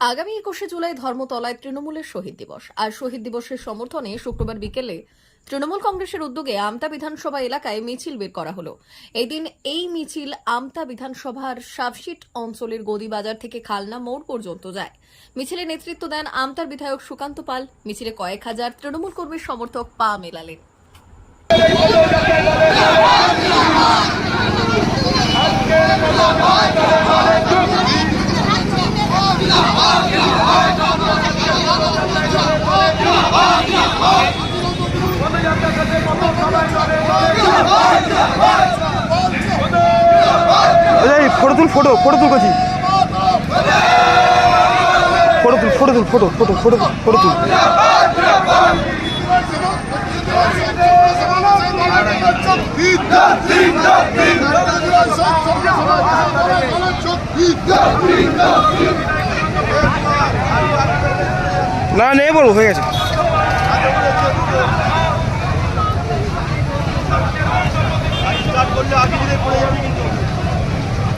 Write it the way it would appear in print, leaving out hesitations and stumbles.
আগামী 21শে জুলাই ধর্মতলায় তৃণমূলের শহীদ দিবস। আর শহীদ দিবসের সমর্থনে শুক্রবার বিকেলে তৃণমূল কংগ্রেসের উদ্যোগে আমতা বিধানসভা এলাকায় মিছিল বের করা হলো। এদিন এই মিছিল আমতা বিধানসভার সাবশিট অঞ্চলের গদিবাজার থেকে খালনা মোড় পর্যন্ত যায়। মিছিলে নেতৃত্ব দেন আমতার বিধায়ক সুকান্ত পাল। মিছিলে কয়েক হাজার তৃণমূল কর্মীর সমর্থক পা মেলালেন। ফটো তুল করছি ফটো তুল না নেই বলবো হয়ে গেছে। করলে আগে পড়ে যাবে কিন্তু